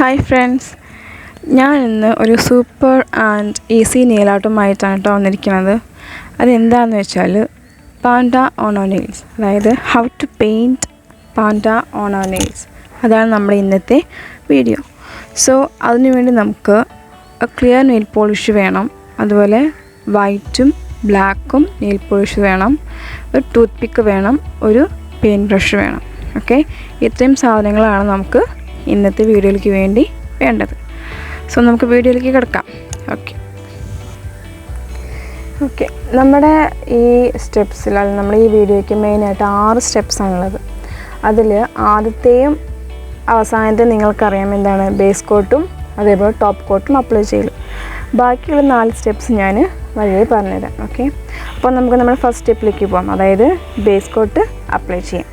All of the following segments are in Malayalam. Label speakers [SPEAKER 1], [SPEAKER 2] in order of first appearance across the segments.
[SPEAKER 1] Hi friends, ഞാൻ ഇന്ന് ഒരു സൂപ്പർ ആൻഡ് ഈസി നെയിൽ ആർട്ടുമായിട്ടാണ് കേട്ടോ വന്നിരിക്കുന്നത്. അതെന്താണെന്ന് വെച്ചാൽ പാൻഡ ഓൺ അവർ നെയിൽസ്, അതായത് how to paint panda on our nails. അതാണ് നമ്മുടെ ഇന്നത്തെ വീഡിയോ. സോ അതിനുവേണ്ടി നമുക്ക് ക്ലിയർ നെയിൽ പോളിഷ് വേണം, അതുപോലെ വൈറ്റും ബ്ലാക്കും നെയിൽ പോളിഷ് വേണം, ഒരു ടൂത്ത് പിക്ക് വേണം, ഒരു പെയിൻറ്റ് ബ്രഷ് വേണം. ഓക്കെ, ഇത്രയും സാധനങ്ങളാണ് നമുക്ക് ഇന്നത്തെ വീഡിയോയിലേക്ക് വേണ്ടി വേണ്ടത്. സോ നമുക്ക് വീഡിയോയിലേക്ക് കിടക്കാം. ഓക്കെ നമ്മുടെ ഈ സ്റ്റെപ്സിൽ, അല്ലെങ്കിൽ നമ്മുടെ ഈ വീഡിയോയ്ക്ക് മെയിനായിട്ട് 6 സ്റ്റെപ്സാണുള്ളത്. അതിൽ ആദ്യത്തെയും അവസാനത്തെയും നിങ്ങൾക്കറിയാം എന്താണ്, ബേസ് കോട്ടും അതേപോലെ ടോപ്പ് കോട്ടും അപ്ലൈ ചെയ്യൽ. ബാക്കിയുള്ള 4 സ്റ്റെപ്സ് ഞാൻ വഴിയെ പറഞ്ഞുതരാം. ഓക്കെ, അപ്പോൾ നമുക്ക് നമ്മുടെ ഫസ്റ്റ് സ്റ്റെപ്പിലേക്ക് പോകാം, അതായത് ബേസ് കോട്ട് അപ്ലൈ ചെയ്യാം.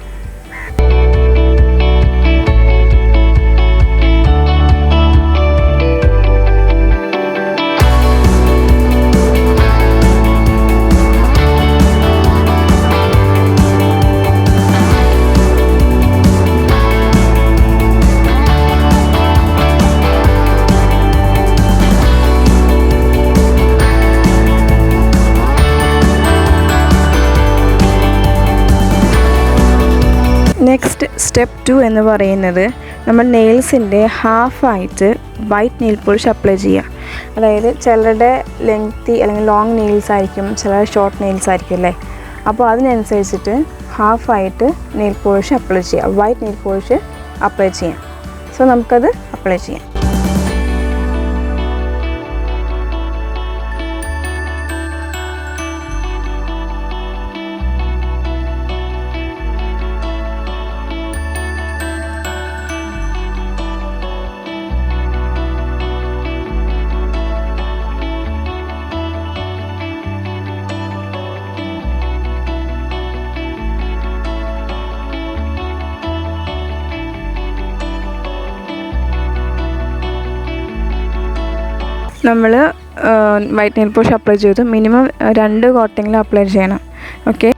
[SPEAKER 1] നെക്സ്റ്റ് സ്റ്റെപ്പ് 2 എന്ന് പറയുന്നത് നമ്മൾ നെയിൽസിൻ്റെ ഹാഫായിട്ട് വൈറ്റ് നെയിൽ പോളിഷ് അപ്ലൈ ചെയ്യുക. അതായത് ചിലരുടെ ലെങ്തി അല്ലെങ്കിൽ ലോങ് നെയിൽസ് ആയിരിക്കും, ചിലരുടെ ഷോർട്ട് നെയിൽസ് ആയിരിക്കും അല്ലേ. അപ്പോൾ അതിനനുസരിച്ചിട്ട് ഹാഫായിട്ട് നെയിൽ പോളിഷ് അപ്ലൈ ചെയ്യുക, വൈറ്റ് നെയിൽ പോളിഷ് അപ്ലൈ ചെയ്യാം. സോ നമുക്കത് അപ്ലൈ ചെയ്യാം. നമ്മൾ വൈറ്റ് നെയിൽ പോളിഷ് അപ്ലൈ ചെയ്തു, മിനിമം 2 കോട്ടിങ്ങിൽ അപ്ലൈ ചെയ്യണം. ഓക്കെ,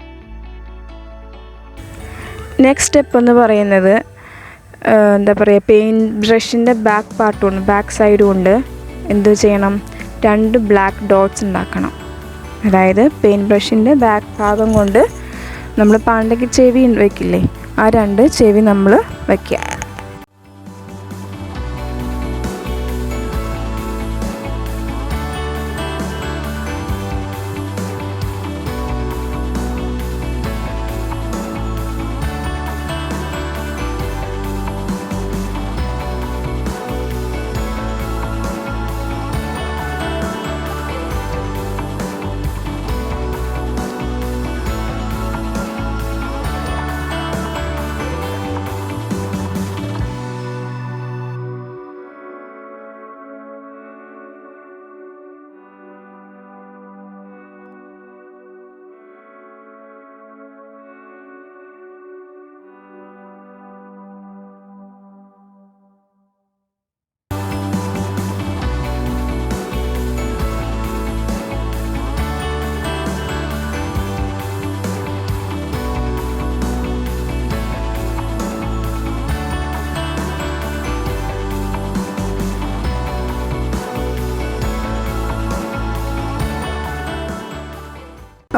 [SPEAKER 1] നെക്സ്റ്റ് സ്റ്റെപ്പ് എന്ന് പറയുന്നത് എന്താ പറയുക, പെയിൻറ്റ് ബ്രഷിൻ്റെ ബാക്ക് പാർട്ടും ബാക്ക് സൈഡും കൊണ്ട് എന്ത് ചെയ്യണം, 2 ബ്ലാക്ക് ഡോട്ട്സ് ഉണ്ടാക്കണം. അതായത് പെയിൻറ്റ് ബ്രഷിൻ്റെ ബാക്ക് ഭാഗം കൊണ്ട് നമ്മൾ പാണ്ടയ്ക്ക് ചെവി വയ്ക്കില്ലേ, ആ 2 ചെവി നമ്മൾ വയ്ക്കുക.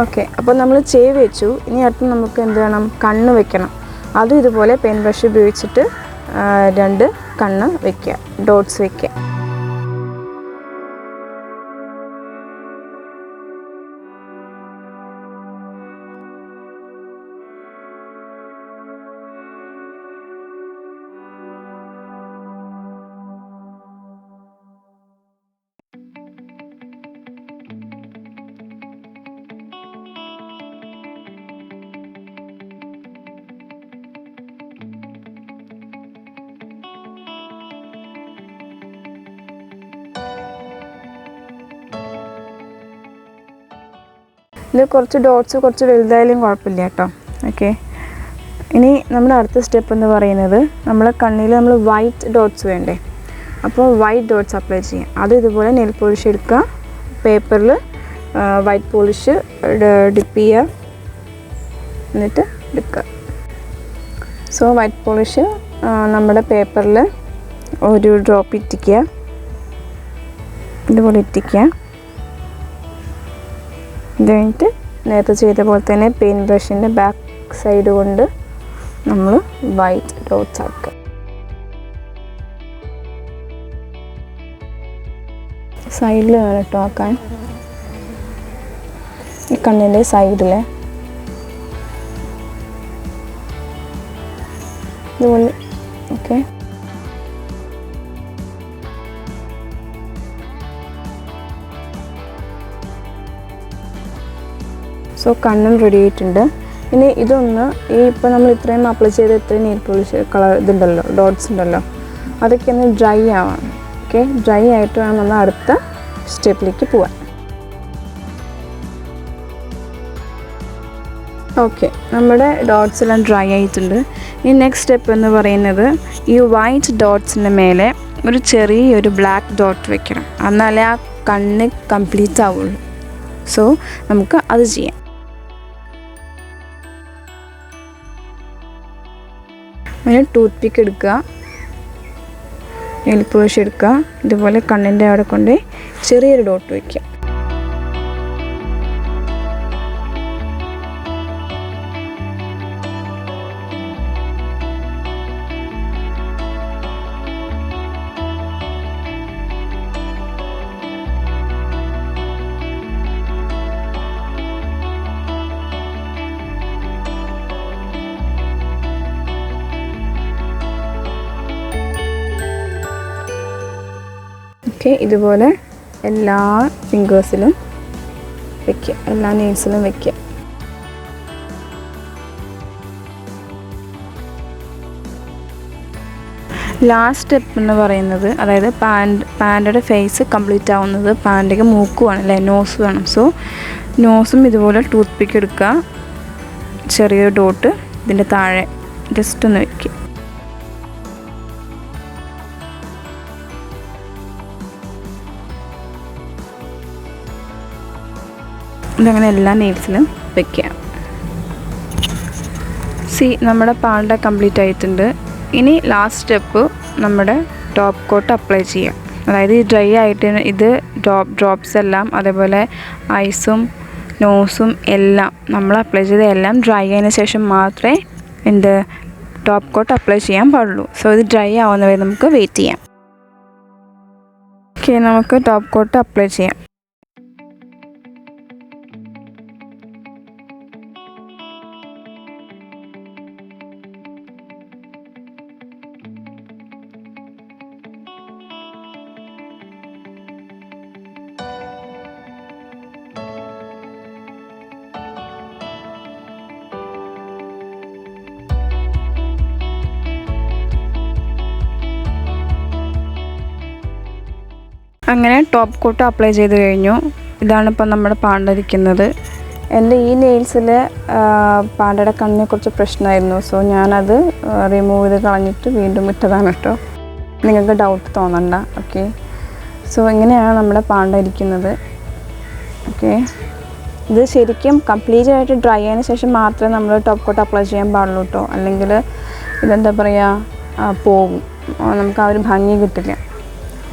[SPEAKER 1] ഓക്കെ, അപ്പോൾ നമ്മൾ ചെവി വെച്ചു. ഇനി അടുത്ത് നമുക്ക് എന്ത് വേണം, കണ്ണ് വെക്കണം. അതും ഇതുപോലെ പെൻ ബ്രഷ് ഉപയോഗിച്ചിട്ട് 2 കണ്ണ് വെക്കുക, ഡോട്ട്സ് വെക്കുക. ഇത് കുറച്ച് ഡോട്ട്സ് കുറച്ച് വലുതായാലും കുഴപ്പമില്ല കേട്ടോ. ഓക്കെ, ഇനി നമ്മുടെ അടുത്ത സ്റ്റെപ്പ് എന്ന് പറയുന്നത്, നമ്മളെ കണ്ണിൽ നമ്മൾ വൈറ്റ് ഡോട്ട്സ് വേണ്ടേ, അപ്പോൾ വൈറ്റ് ഡോട്ട്സ് അപ്ലൈ ചെയ്യാം. അത് ഇതുപോലെ നെയിൽ പോളിഷ് എടുക്കുക, പേപ്പറിൽ വൈറ്റ് പോളിഷ് ഡിപ്പ് ചെയ്യുക, എന്നിട്ട് എടുക്കുക. സോ വൈറ്റ് പോളിഷ് നമ്മുടെ പേപ്പറിൽ ഒരു ഡ്രോപ്പ് ഇറ്റിക്കുക, ഇതുപോലെ ഇറ്റിക്കുക. ഇത് കഴിഞ്ഞിട്ട് നേരത്തെ ചെയ്ത പോലെ തന്നെ പെയിൻറ്റ് ബ്രഷിൻ്റെ ബാക്ക് സൈഡ് കൊണ്ട് നമ്മൾ വൈറ്റ് ഡോട്ട്സ് ആക്കുക. സൈഡിൽ വേണം കേട്ടോ ആക്കാൻ, ഈ കണ്ണിൻ്റെ സൈഡിൽ ഇതുപോലെ. ഓക്കെ, സോ കണ്ണും റെഡി ആയിട്ടുണ്ട്. ഇനി ഇതൊന്ന് ഇപ്പോൾ നമ്മൾ ഇത്രയും അപ്ലൈ ചെയ്ത് ഇത്രയും നെയിൽ പോളിഷ് കളർ ഇതുണ്ടല്ലോ, ഡോട്ട്സ് ഉണ്ടല്ലോ, അതൊക്കെ ഒന്ന് ഡ്രൈ ആവാം. ഓക്കെ, ഡ്രൈ ആയിട്ട് വേണം നമ്മൾ അടുത്ത സ്റ്റെപ്പിലേക്ക് പോവാൻ. ഓക്കെ, നമ്മുടെ ഡോട്ട്സ് എല്ലാം ഡ്രൈ ആയിട്ടുണ്ട്. ഇനി നെക്സ്റ്റ് സ്റ്റെപ്പ് എന്ന് പറയുന്നത് ഈ വൈറ്റ് ഡോട്ട്സിൻ്റെ മേലെ ഒരു ചെറിയൊരു ബ്ലാക്ക് ഡോട്ട് വെക്കണം, എന്നാലേ ആ കണ്ണ് കംപ്ലീറ്റ് ആവുള്ളൂ. സോ നമുക്ക് അത് ചെയ്യാം. അതിന് ടൂത്ത് പിക്ക് എടുക്കുക, നെയിൽ പോളിഷ് എടുക്കുക, ഇതുപോലെ കണ്ണിൻ്റെ അവിടെ കൊണ്ട് ചെറിയൊരു ഡോട്ട് വയ്ക്കുക. ഓക്കെ, ഇതുപോലെ എല്ലാ ഫിംഗേഴ്സിലും വയ്ക്കുക, എല്ലാ നെയിൽസിലും വയ്ക്കുക. ലാസ്റ്റ് സ്റ്റെപ്പ് എന്ന് പറയുന്നത്, അതായത് പാൻറ്റയുടെ ഫേസ് കംപ്ലീറ്റ് ആവുന്നത് പാൻറ്റയ്ക്ക് മൂക്ക് വേണം അല്ലേ, നോസ് വേണം. സോ നോസും ഇതുപോലെ ടൂത്ത് പിക്ക് എടുക്കുക, ചെറിയൊരു ഡോട്ട് ഇതിൻ്റെ താഴെ ജസ്റ്റ് ഒന്ന് വയ്ക്കുക. ഇതങ്ങനെ എല്ലാ നെയിൽസിലും വയ്ക്കുക. നമ്മുടെ പാണ്ട കംപ്ലീറ്റ് ആയിട്ടുണ്ട്. ഇനി ലാസ്റ്റ് സ്റ്റെപ്പ് നമ്മുടെ ടോപ്പ് കോട്ട് അപ്ലൈ ചെയ്യാം. അതായത് ഈ ഡ്രൈ ആയിട്ട് ഇത് ഡ്രോപ്സ് എല്ലാം, അതേപോലെ ഐസും നോസും എല്ലാം നമ്മൾ അപ്ലൈ ചെയ്ത എല്ലാം ഡ്രൈ ആയതിനു ശേഷം മാത്രമേ ടോപ്പ് കോട്ട് അപ്ലൈ ചെയ്യാൻ പാടുള്ളൂ. സോ ഇത് ഡ്രൈ ആവുന്നവരെ നമുക്ക് വെയിറ്റ് ചെയ്യാം. ഓക്കെ, നമുക്ക് ടോപ്പ് കോട്ട് അപ്ലൈ ചെയ്യാം. അങ്ങനെ ടോപ്പ് കോട്ട് അപ്ലൈ ചെയ്ത് കഴിഞ്ഞു. ഇതാണിപ്പോൾ നമ്മുടെ പാണ്ട ഇരിക്കുന്നത്. എൻ്റെ ഈ നെയിൽസിൽ പാണ്ടയുടെ കണ്ണിനെ കുറച്ച് പ്രശ്നമായിരുന്നു. സോ ഞാനത് റിമൂവ് ചെയ്ത് കളഞ്ഞിട്ട് വീണ്ടും ഇട്ടതാണ് കേട്ടോ, നിങ്ങൾക്ക് ഡൗട്ട് തോന്നണ്ട. ഓക്കെ, സോ ഇങ്ങനെയാണ് നമ്മുടെ പാണ്ട ഇരിക്കുന്നത്. ഓക്കെ, ഇത് ശരിക്കും കംപ്ലീറ്റ് ആയിട്ട് ഡ്രൈ ആയതിനു ശേഷം മാത്രമേ നമ്മൾ ടോപ്പ് കോട്ട് അപ്ലൈ ചെയ്യാൻ പാടുള്ളൂ കേട്ടോ, അല്ലെങ്കിൽ ഇതെന്താ പറയുക, പോകും, നമുക്ക് ആ ഒരു ഭംഗി കിട്ടില്ല.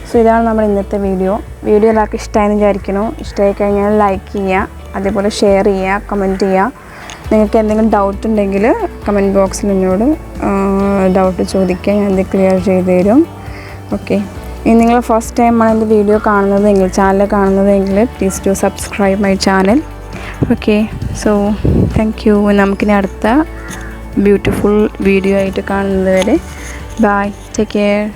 [SPEAKER 1] സോ ഇതാണ് നമ്മുടെ ഇന്നത്തെ വീഡിയോ. എല്ലാവർക്കും ഇഷ്ടമായെന്ന് വിചാരിക്കുന്നു. ഇഷ്ടമായി കഴിഞ്ഞാൽ ലൈക്ക് ചെയ്യുക, അതേപോലെ ഷെയർ ചെയ്യുക, കമൻറ്റ് ചെയ്യുക. നിങ്ങൾക്ക് എന്തെങ്കിലും ഡൗട്ട് ഉണ്ടെങ്കിൽ കമൻറ്റ് ബോക്സിൽ എന്നോട് ഡൗട്ട് ചോദിക്കുക, ഞാൻ ഇത് ക്ലിയർ ചെയ്ത് തരും. ഓക്കെ, ഇനി നിങ്ങൾ ഫസ്റ്റ് ടൈമാണ് എൻ്റെ വീഡിയോ കാണുന്നതെങ്കിൽ, ചാനൽ കാണുന്നതെങ്കിൽ please do subscribe my channel. Okay, so thank you. നമുക്കിനി അടുത്ത ബ്യൂട്ടിഫുൾ വീഡിയോ ആയിട്ട് കാണുന്നത് വരെ ബൈ, ടേക്ക് കെയർ.